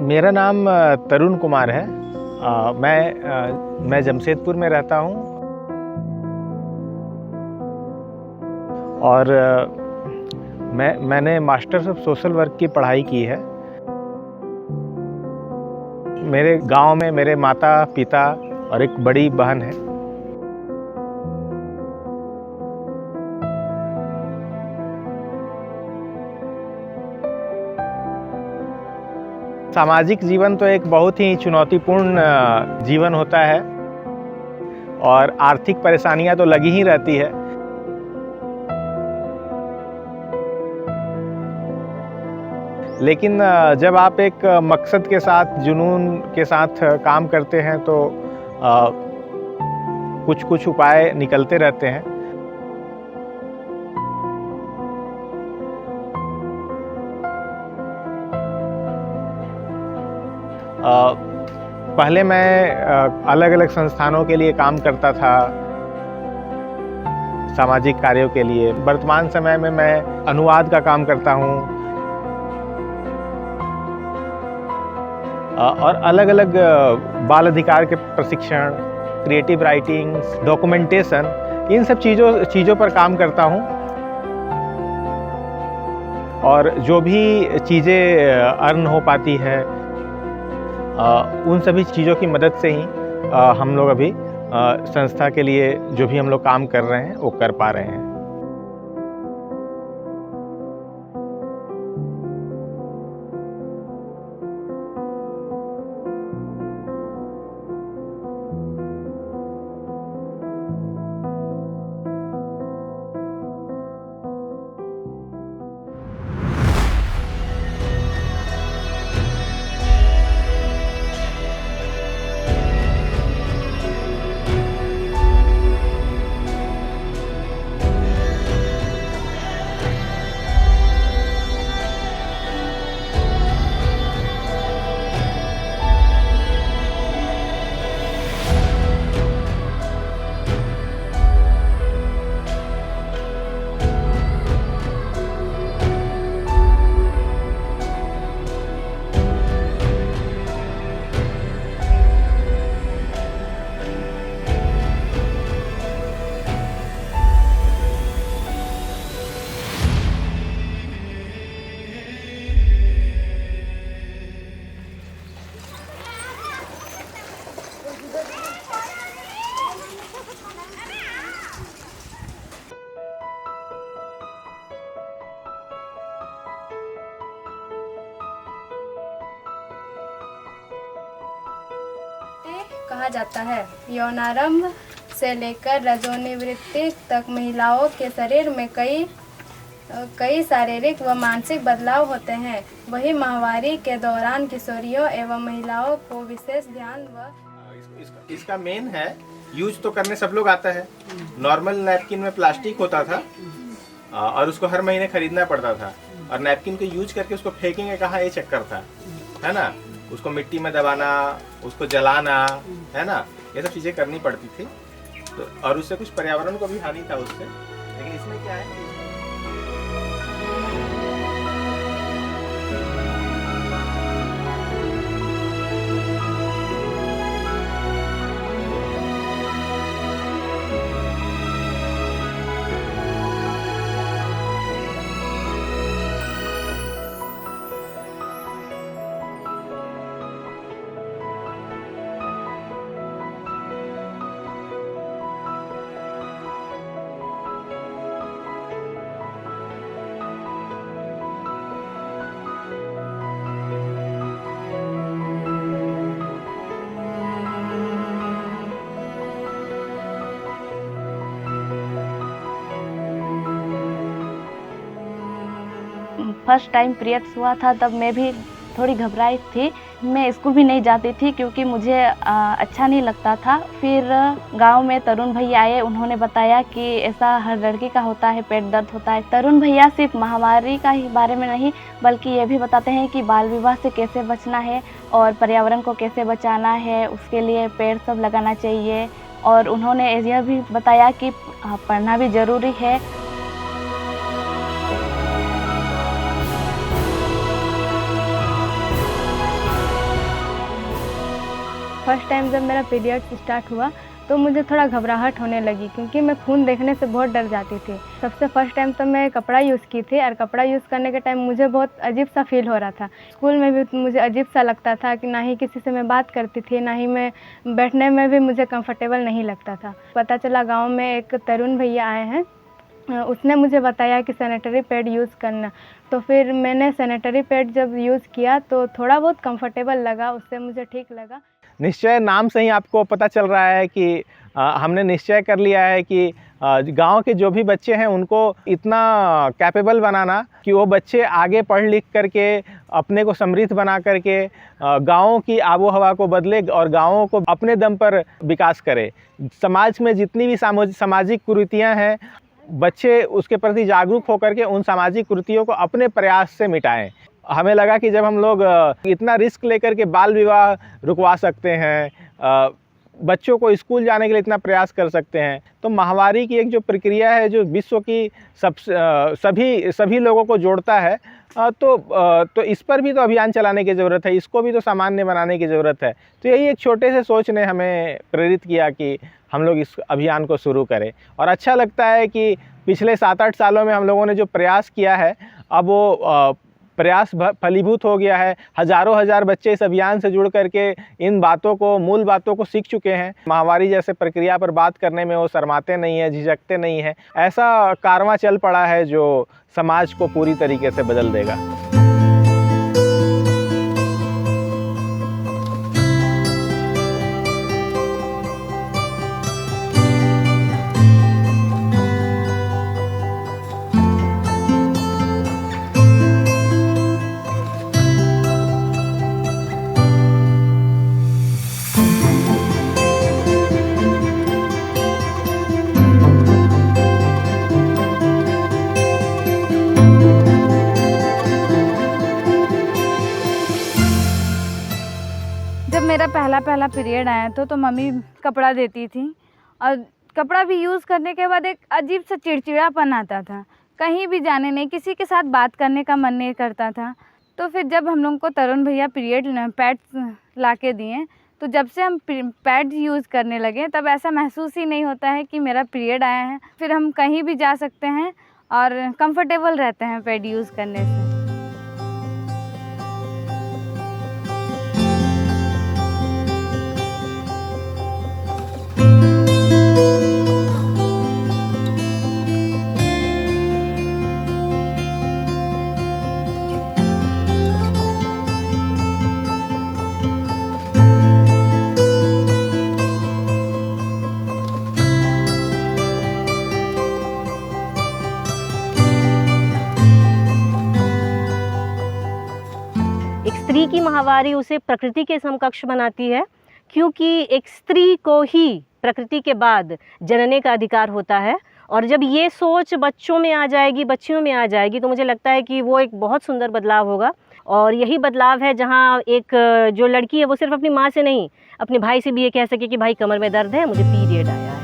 मेरा नाम तरुण कुमार है। मैं जमशेदपुर में रहता हूँ और मैंने मास्टर्स ऑफ सोशल वर्क की पढ़ाई की है। मेरे गांव में मेरे माता पिता और एक बड़ी बहन है। सामाजिक जीवन तो एक बहुत ही चुनौतीपूर्ण जीवन होता है और आर्थिक परेशानियां तो लगी ही रहती है। लेकिन जब आप एक मकसद के साथ, जुनून के साथ काम करते हैं तो कुछ कुछ उपाय निकलते रहते हैं। पहले मैं अलग अलग संस्थानों के लिए काम करता था, सामाजिक कार्यों के लिए। वर्तमान समय में मैं अनुवाद का काम करता हूँ और अलग अलग बाल अधिकार के प्रशिक्षण, क्रिएटिव राइटिंग, डॉक्यूमेंटेशन, इन सब चीज़ों पर काम करता हूँ। और जो भी चीज़ें अर्न हो पाती है उन सभी चीज़ों की मदद से ही हम लोग अभी संस्था के लिए जो भी हम लोग काम कर रहे हैं वो कर पा रहे हैं। कहा जाता है, यौनारंभ से लेकर रजोनिवृत्ति तक महिलाओं के शरीर में कई शारीरिक व मानसिक बदलाव होते हैं। वही माहवारी के दौरान किशोरियों एवं महिलाओं को विशेष ध्यान इसका मेन है, यूज तो करने सब लोग आता है। नॉर्मल नैपकिन में प्लास्टिक होता था और उसको हर महीने खरीदना पड़ता था और नैपकिन को यूज करके उसको फेंकेंगे कहाँ, ये चक्कर था, है ना। उसको मिट्टी में दबाना, उसको जलाना, है ना, ये सब चीज़ें करनी पड़ती थी। तो और उससे कुछ पर्यावरण को भी हानि था उससे। लेकिन इसमें क्या है, फर्स्ट टाइम पीरियड्स हुआ था तब मैं भी थोड़ी घबराई थी। मैं स्कूल भी नहीं जाती थी क्योंकि मुझे अच्छा नहीं लगता था। फिर गांव में तरुण भैया आए, उन्होंने बताया कि ऐसा हर लड़की का होता है, पेट दर्द होता है। तरुण भैया सिर्फ महामारी का ही बारे में नहीं बल्कि ये भी बताते हैं कि बाल विवाह से कैसे बचना है और पर्यावरण को कैसे बचाना है, उसके लिए पेड़ सब लगाना चाहिए। और उन्होंने यह भी बताया कि पढ़ना भी ज़रूरी है। फर्स्ट टाइम जब मेरा पीरियड स्टार्ट हुआ तो मुझे थोड़ा घबराहट होने लगी, क्योंकि मैं खून देखने से बहुत डर जाती थी। सबसे फर्स्ट टाइम तो मैं कपड़ा यूज़ की थी, और कपड़ा यूज़ करने के टाइम मुझे बहुत अजीब सा फील हो रहा था। स्कूल में भी मुझे अजीब सा लगता था कि ना ही किसी से मैं बात करती थी, ना ही मैं बैठने में भी मुझे कंफर्टेबल नहीं लगता था। पता चला गाँव में एक तरुण भैया आए हैं, उसने मुझे बताया कि सैनिटरी पैड यूज़ करना। तो फिर मैंने सैनिटरी पैड जब यूज़ किया तो थोड़ा बहुत कंफर्टेबल लगा, उससे मुझे ठीक लगा। निश्चय नाम से ही आपको पता चल रहा है कि हमने निश्चय कर लिया है कि गांव के जो भी बच्चे हैं उनको इतना कैपेबल बनाना कि वो बच्चे आगे पढ़ लिख करके अपने को समृद्ध बना करके गाँवों की आबो हवा को बदले और गाँवों को अपने दम पर विकास करे। समाज में जितनी भी सामाजिक कुरीतियाँ हैं, बच्चे उसके प्रति जागरूक होकर के उन सामाजिक कुरीतियों को अपने प्रयास से मिटाएं। हमें लगा कि जब हम लोग इतना रिस्क लेकर के बाल विवाह रुकवा सकते हैं, बच्चों को स्कूल जाने के लिए इतना प्रयास कर सकते हैं, तो माहवारी की एक जो प्रक्रिया है जो विश्व की सभी लोगों को जोड़ता है, तो इस पर भी तो अभियान चलाने की ज़रूरत है, इसको भी तो सामान्य बनाने की ज़रूरत है। तो यही एक छोटे से सोच ने हमें प्रेरित किया कि हम लोग इस अभियान को शुरू करें। और अच्छा लगता है कि पिछले 7-8 सालों में हम लोगों ने जो प्रयास किया है, अब वो प्रयास फलीभूत हो गया है। हज़ारों हज़ार बच्चे इस अभियान से जुड़ करके इन बातों को, मूल बातों को सीख चुके हैं। माहवारी जैसे प्रक्रिया पर बात करने में वो शर्माते नहीं हैं, झिझकते नहीं हैं। ऐसा कारवां चल पड़ा है जो समाज को पूरी तरीके से बदल देगा। जब मेरा पहला पीरियड आया तो मम्मी कपड़ा देती थी, और कपड़ा भी यूज़ करने के बाद एक अजीब सा चिड़चिड़ापन आता था। कहीं भी जाने नहीं, किसी के साथ बात करने का मन नहीं करता था। तो फिर जब हम लोग को तरुण भैया पैड्स ला के दिए, तो जब से हम पैड्स यूज़ करने लगे तब ऐसा महसूस ही नहीं होता है कि मेरा पीरियड आया है। फिर हम कहीं भी जा सकते हैं और कंफर्टेबल रहते हैं पैड यूज़ करने से। स्त्री की माहवारी उसे प्रकृति के समकक्ष बनाती है, क्योंकि एक स्त्री को ही प्रकृति के बाद जनने का अधिकार होता है। और जब ये सोच बच्चों में आ जाएगी, बच्चियों में आ जाएगी, तो मुझे लगता है कि वो एक बहुत सुंदर बदलाव होगा। और यही बदलाव है जहाँ एक जो लड़की है वो सिर्फ अपनी माँ से नहीं, अपने भाई से भी ये कह सके कि भाई कमर में दर्द है, मुझे पीरियड आया है।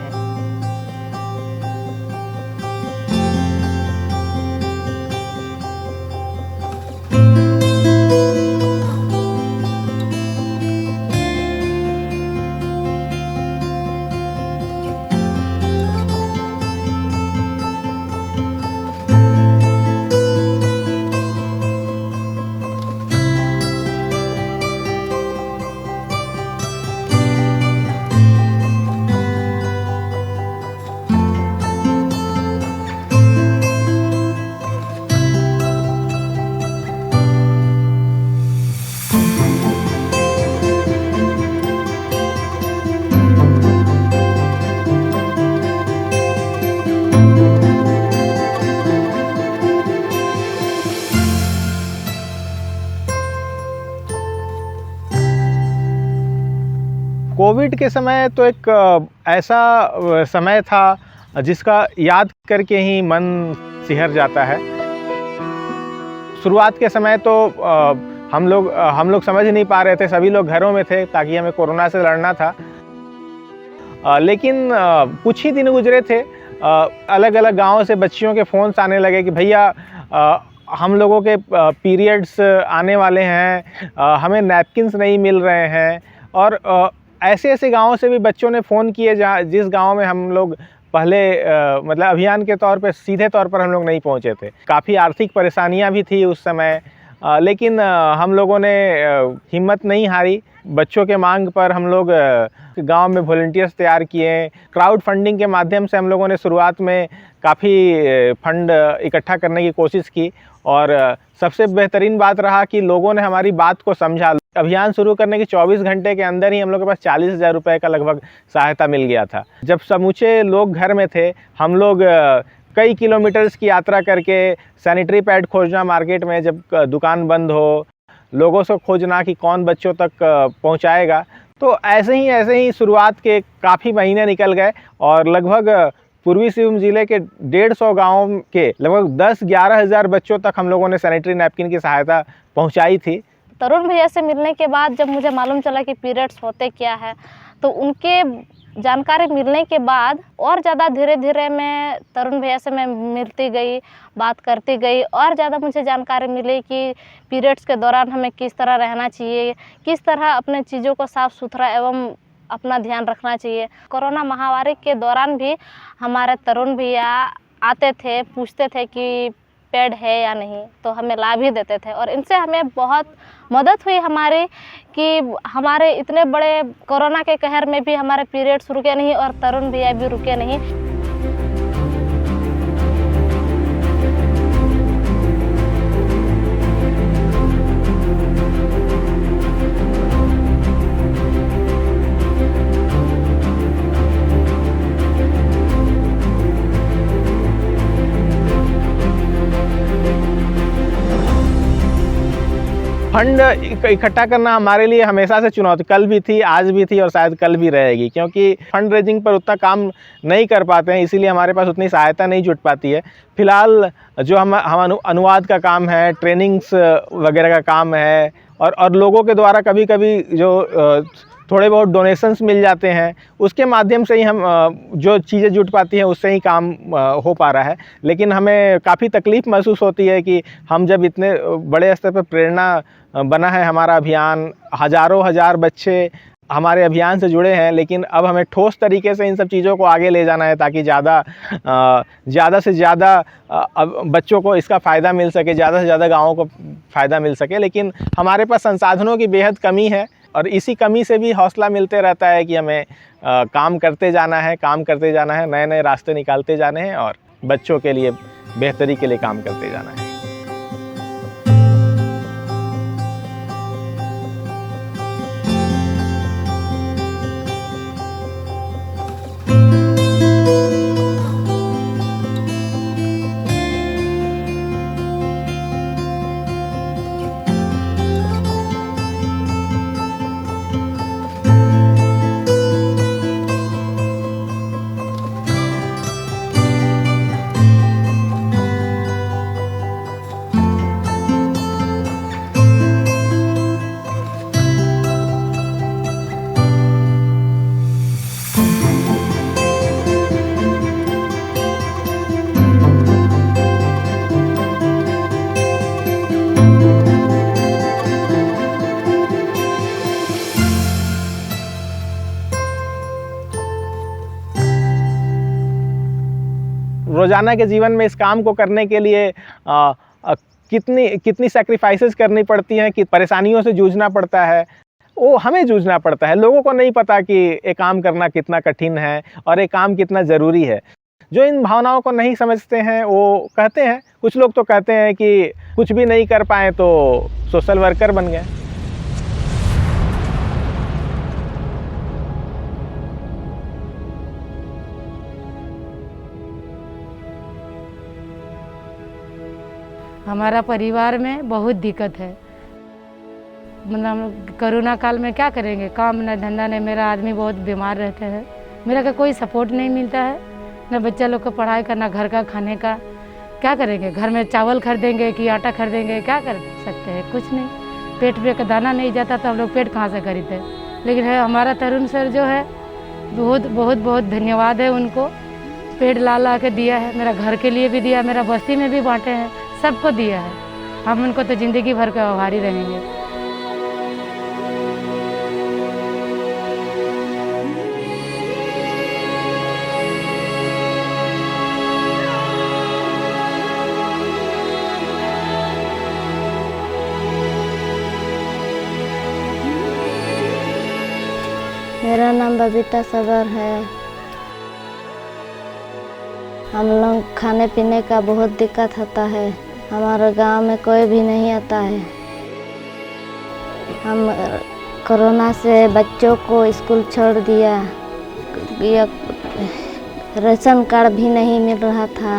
कोविड के समय तो एक ऐसा समय था जिसका याद करके ही मन सिहर जाता है। शुरुआत के समय तो हम लोग समझ नहीं पा रहे थे, सभी लोग घरों में थे ताकि हमें कोरोना से लड़ना था। लेकिन कुछ ही दिन गुजरे थे, अलग अलग गांवों से बच्चियों के फ़ोन्स आने लगे कि भैया हम लोगों के पीरियड्स आने वाले हैं, हमें नैपकिन्स नहीं मिल रहे हैं। और ऐसे ऐसे गाँवों से भी बच्चों ने फ़ोन किए जहाँ जिस गाँव में हम लोग पहले मतलब अभियान के तौर पे सीधे तौर पर हम लोग नहीं पहुँचे थे। काफ़ी आर्थिक परेशानियाँ भी थी उस समय, लेकिन हम लोगों ने हिम्मत नहीं हारी। बच्चों के मांग पर हम लोग गांव में वॉलंटियर्स तैयार किए। क्राउड फंडिंग के माध्यम से हम लोगों ने शुरुआत में काफ़ी फंड इकट्ठा करने की कोशिश की और सबसे बेहतरीन बात रहा कि लोगों ने हमारी बात को समझा। अभियान शुरू करने के 24 घंटे के अंदर ही हम लोग के पास 40,000 रुपये का लगभग सहायता मिल गया था। जब समूचे लोग घर में थे, हम लोग कई किलोमीटर्स की यात्रा करके सैनिटरी पैड खोजना मार्केट में, जब दुकान बंद हो, लोगों से खोजना कि कौन बच्चों तक पहुंचाएगा। तो ऐसे ही शुरुआत के काफ़ी महीने निकल गए और लगभग पूर्वी सिंहभूम ज़िले के 150 गाँव के लगभग 10-11 हज़ार बच्चों तक हम लोगों ने सैनिटरी नैपकिन की सहायता पहुंचाई थी। तरुण भैया से मिलने के बाद जब मुझे मालूम चला कि पीरियड्स होते क्या है, तो उनके जानकारी मिलने के बाद और ज़्यादा धीरे धीरे मैं तरुण भैया से मैं मिलती गई, बात करती गई और ज़्यादा मुझे जानकारी मिली कि पीरियड्स के दौरान हमें किस तरह रहना चाहिए, किस तरह अपने चीज़ों को साफ़ सुथरा एवं अपना ध्यान रखना चाहिए। कोरोना महामारी के दौरान भी हमारे तरुण भैया आते थे, पूछते थे कि पैड है या नहीं, तो हमें ला भी देते थे और इनसे हमें बहुत मदद हुई हमारी कि हमारे इतने बड़े कोरोना के कहर में भी हमारे पीरियड्स रुके नहीं और तरुण भैया भी रुके नहीं। फंड इकट्ठा करना हमारे लिए हमेशा से चुनौती, कल भी थी, आज भी थी और शायद कल भी रहेगी, क्योंकि फंड रेजिंग पर उतना काम नहीं कर पाते हैं, इसीलिए हमारे पास उतनी सहायता नहीं जुट पाती है। फिलहाल जो हम अनुवाद का काम है, ट्रेनिंग्स वगैरह का काम है और लोगों के द्वारा कभी कभी जो थोड़े बहुत डोनेशंस मिल जाते हैं, उसके माध्यम से ही हम जो चीज़ें जुट पाती हैं उससे ही काम हो पा रहा है। लेकिन हमें काफ़ी तकलीफ़ महसूस होती है कि हम जब इतने बड़े स्तर पर प्रेरणा बना है हमारा अभियान, हज़ारों हज़ार बच्चे हमारे अभियान से जुड़े हैं, लेकिन अब हमें ठोस तरीके से इन सब चीज़ों को आगे ले जाना है ताकि ज़्यादा से ज़्यादा बच्चों को इसका फ़ायदा मिल सके, ज़्यादा से ज़्यादा गाँवों को फ़ायदा मिल सके। लेकिन हमारे पास संसाधनों की बेहद कमी है और इसी कमी से भी हौसला मिलते रहता है कि हमें काम करते जाना है, नए नए रास्ते निकालते जाने हैं और बच्चों के लिए बेहतरी के लिए काम करते जाना है। रोज़ाना के जीवन में इस काम को करने के लिए कितनी सैक्रिफाइसेस करनी पड़ती हैं, कि परेशानियों से जूझना पड़ता है, वो हमें जूझना पड़ता है। लोगों को नहीं पता कि ये काम करना कितना कठिन है और ये काम कितना ज़रूरी है। जो इन भावनाओं को नहीं समझते हैं वो कहते हैं, कुछ लोग तो कहते हैं कि कुछ भी नहीं कर पाए तो सोशल वर्कर बन गए। हमारा परिवार में बहुत दिक्कत है, मतलब कोरोना काल में क्या करेंगे, काम न धंधा नहीं, मेरा आदमी बहुत बीमार रहते हैं, मेरा का कोई सपोर्ट नहीं मिलता है, न बच्चा लोग को पढ़ाई करना, घर का खाने का क्या करेंगे, घर में चावल खरीदेंगे कि आटा खरीदेंगे, क्या कर सकते हैं, कुछ नहीं, पेट पे का दाना नहीं जाता तो हम लोग पेट कहाँ से खरीदते। लेकिन है हमारा तरुण सर जो है, बहुत बहुत बहुत धन्यवाद है उनको, पेड़ ला के दिया है, मेरा घर के लिए भी दिया, मेरा बस्ती में भी बांटे हैं, सबको दिया है, हम उनको तो ज़िंदगी भर के आभारी रहेंगे। नाम बबीता सबर है। हम लोग खाने पीने का बहुत दिक्कत होता है। हमारे गांव में कोई भी नहीं आता है। हम कोरोना से बच्चों को स्कूल छोड़ दिया। राशन कार्ड भी नहीं मिल रहा था।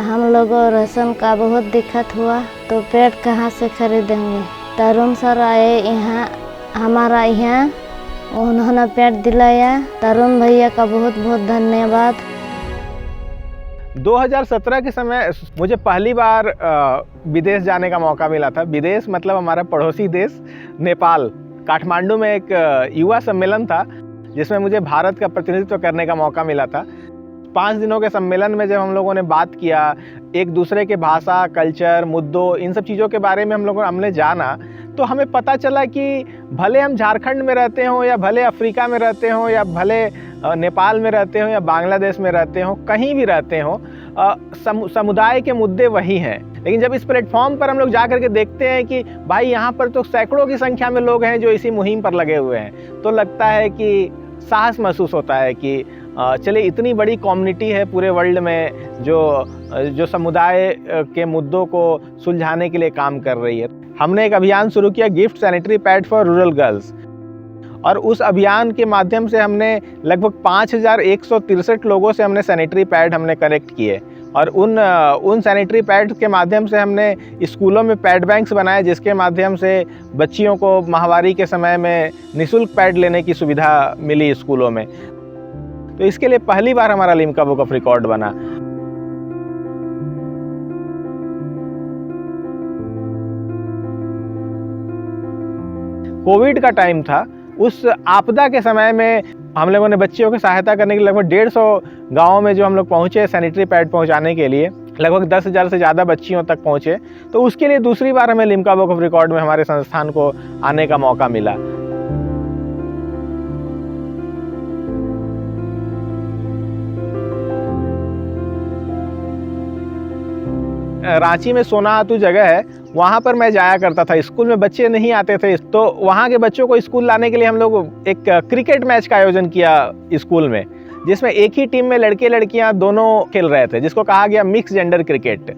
हम लोगों राशन का बहुत दिक्कत हुआ तो पेट कहाँ से खरीदेंगे। तरुण सर आए यहाँ हमारा यहाँ, उन्होंने पेट दिलाया। तरुण भैया का बहुत बहुत धन्यवाद। 2017 के समय मुझे पहली बार विदेश जाने का मौका मिला था। विदेश मतलब हमारा पड़ोसी देश नेपाल। काठमांडू में एक युवा सम्मेलन था जिसमें मुझे भारत का प्रतिनिधित्व करने का मौका मिला था। 5 दिनों के सम्मेलन में जब हम लोगों ने बात किया, एक दूसरे के भाषा, कल्चर, मुद्दों, इन सब चीज़ों के बारे में हमने जाना, तो हमें पता चला कि भले हम झारखंड में रहते हों या भले अफ्रीका में रहते हों या भले नेपाल में रहते हों या बांग्लादेश में रहते हों, कहीं भी रहते हों, समुदाय के मुद्दे वही हैं। लेकिन जब इस प्लेटफॉर्म पर हम लोग जा करके देखते हैं कि भाई यहाँ पर तो सैकड़ों की संख्या में लोग हैं जो इसी मुहिम पर लगे हुए हैं, तो लगता है कि साहस महसूस होता है कि चले इतनी बड़ी कम्युनिटी है पूरे वर्ल्ड में जो समुदाय के मुद्दों को सुलझाने के लिए काम कर रही है। हमने एक अभियान शुरू किया, gift sanitary pad for rural girls, और उस अभियान के माध्यम से हमने लगभग 5163 लोगों से हमने सैनिटरी पैड कनेक्ट किए। और उन सैनिटरी पैड के माध्यम से हमने स्कूलों में पैड बैंक्स बनाए, जिसके माध्यम से बच्चियों को माहवारी के समय में निःशुल्क पैड लेने की सुविधा मिली स्कूलों में। तो इसके लिए पहली बार हमारा लिम्का बुक ऑफ रिकॉर्ड बना। कोविड का टाइम था। उस आपदा के समय में हम लोगों ने बच्चियों की सहायता करने के लिए लगभग 150 गाँवों में जो हम लोग पहुँचे सैनिटरी पैड पहुँचाने के लिए, लगभग 10,000 से ज़्यादा बच्चियों तक पहुँचे। तो उसके लिए दूसरी बार हमें लिम्का बुक ऑफ रिकॉर्ड में हमारे संस्थान को आने का मौका मिला। रांची में सोनाहातू जगह है, वहाँ पर मैं जाया करता था। स्कूल में बच्चे नहीं आते थे, तो वहाँ के बच्चों को स्कूल लाने के लिए हम लोग एक क्रिकेट मैच का आयोजन किया स्कूल में, जिसमें एक ही टीम में लड़के लड़कियाँ दोनों खेल रहे थे, जिसको कहा गया मिक्स जेंडर क्रिकेट।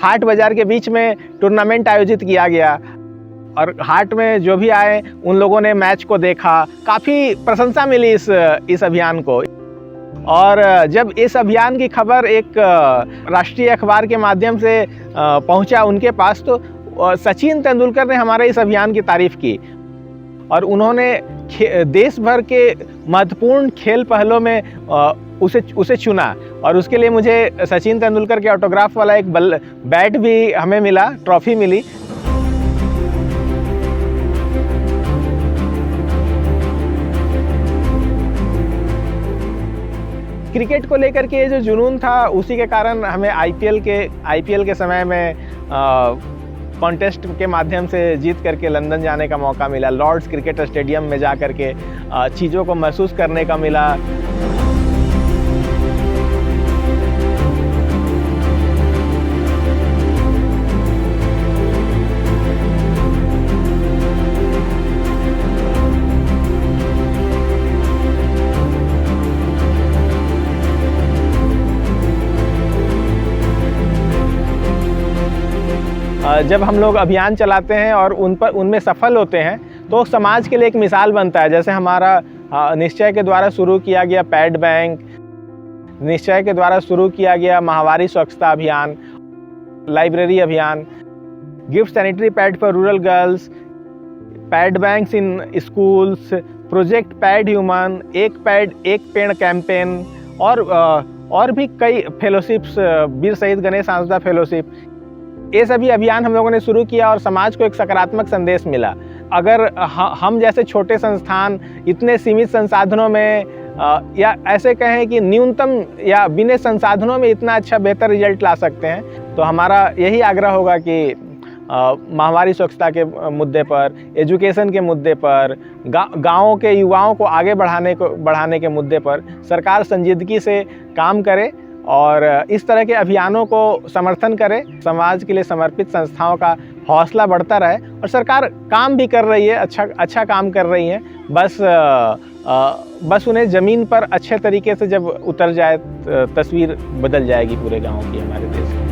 हाट बाज़ार के बीच में टूर्नामेंट आयोजित किया गया और हाट में जो भी आए उन लोगों ने मैच को देखा। काफ़ी प्रशंसा मिली इस अभियान को। और जब इस अभियान की खबर एक राष्ट्रीय अखबार के माध्यम से पहुंचा उनके पास, तो सचिन तेंदुलकर ने हमारे इस अभियान की तारीफ की और उन्होंने देश भर के महत्वपूर्ण खेल पहलों में उसे चुना। और उसके लिए मुझे सचिन तेंदुलकर के ऑटोग्राफ वाला एक बैट भी हमें मिला, ट्रॉफी मिली। क्रिकेट को लेकर के जो जुनून था, उसी के कारण हमें आईपीएल के समय में कॉन्टेस्ट के माध्यम से जीत करके लंदन जाने का मौका मिला। लॉर्ड्स क्रिकेट स्टेडियम में जा करके चीज़ों को महसूस करने का मिला। जब हम लोग अभियान चलाते हैं और उनमें सफल होते हैं तो समाज के लिए एक मिसाल बनता है। जैसे हमारा निश्चय के द्वारा शुरू किया गया पैड बैंक, निश्चय के द्वारा शुरू किया गया माहवारी स्वच्छता अभियान, लाइब्रेरी अभियान, gift sanitary pad for rural girls, pad banks in schools, project pad human, एक पैड एक पेड़ कैंपेन और भी कई फेलोशिप्स, वीर शहीद गणेश आंसदा फेलोशिप, ये सभी अभियान हम लोगों ने शुरू किया और समाज को एक सकारात्मक संदेश मिला। अगर हम जैसे छोटे संस्थान इतने सीमित संसाधनों में या ऐसे कहें कि न्यूनतम या बिना संसाधनों में इतना अच्छा बेहतर रिजल्ट ला सकते हैं, तो हमारा यही आग्रह होगा कि माहवारी स्वच्छता के मुद्दे पर, एजुकेशन के मुद्दे पर, गाँवों के युवाओं को आगे बढ़ाने के मुद्दे पर सरकार संजीदगी से काम करे और इस तरह के अभियानों को समर्थन करे। समाज के लिए समर्पित संस्थाओं का हौसला बढ़ता रहे और सरकार काम भी कर रही है, अच्छा काम कर रही है। बस बस उन्हें ज़मीन पर अच्छे तरीके से जब उतर जाए तस्वीर बदल जाएगी पूरे गांव की, हमारे देश की।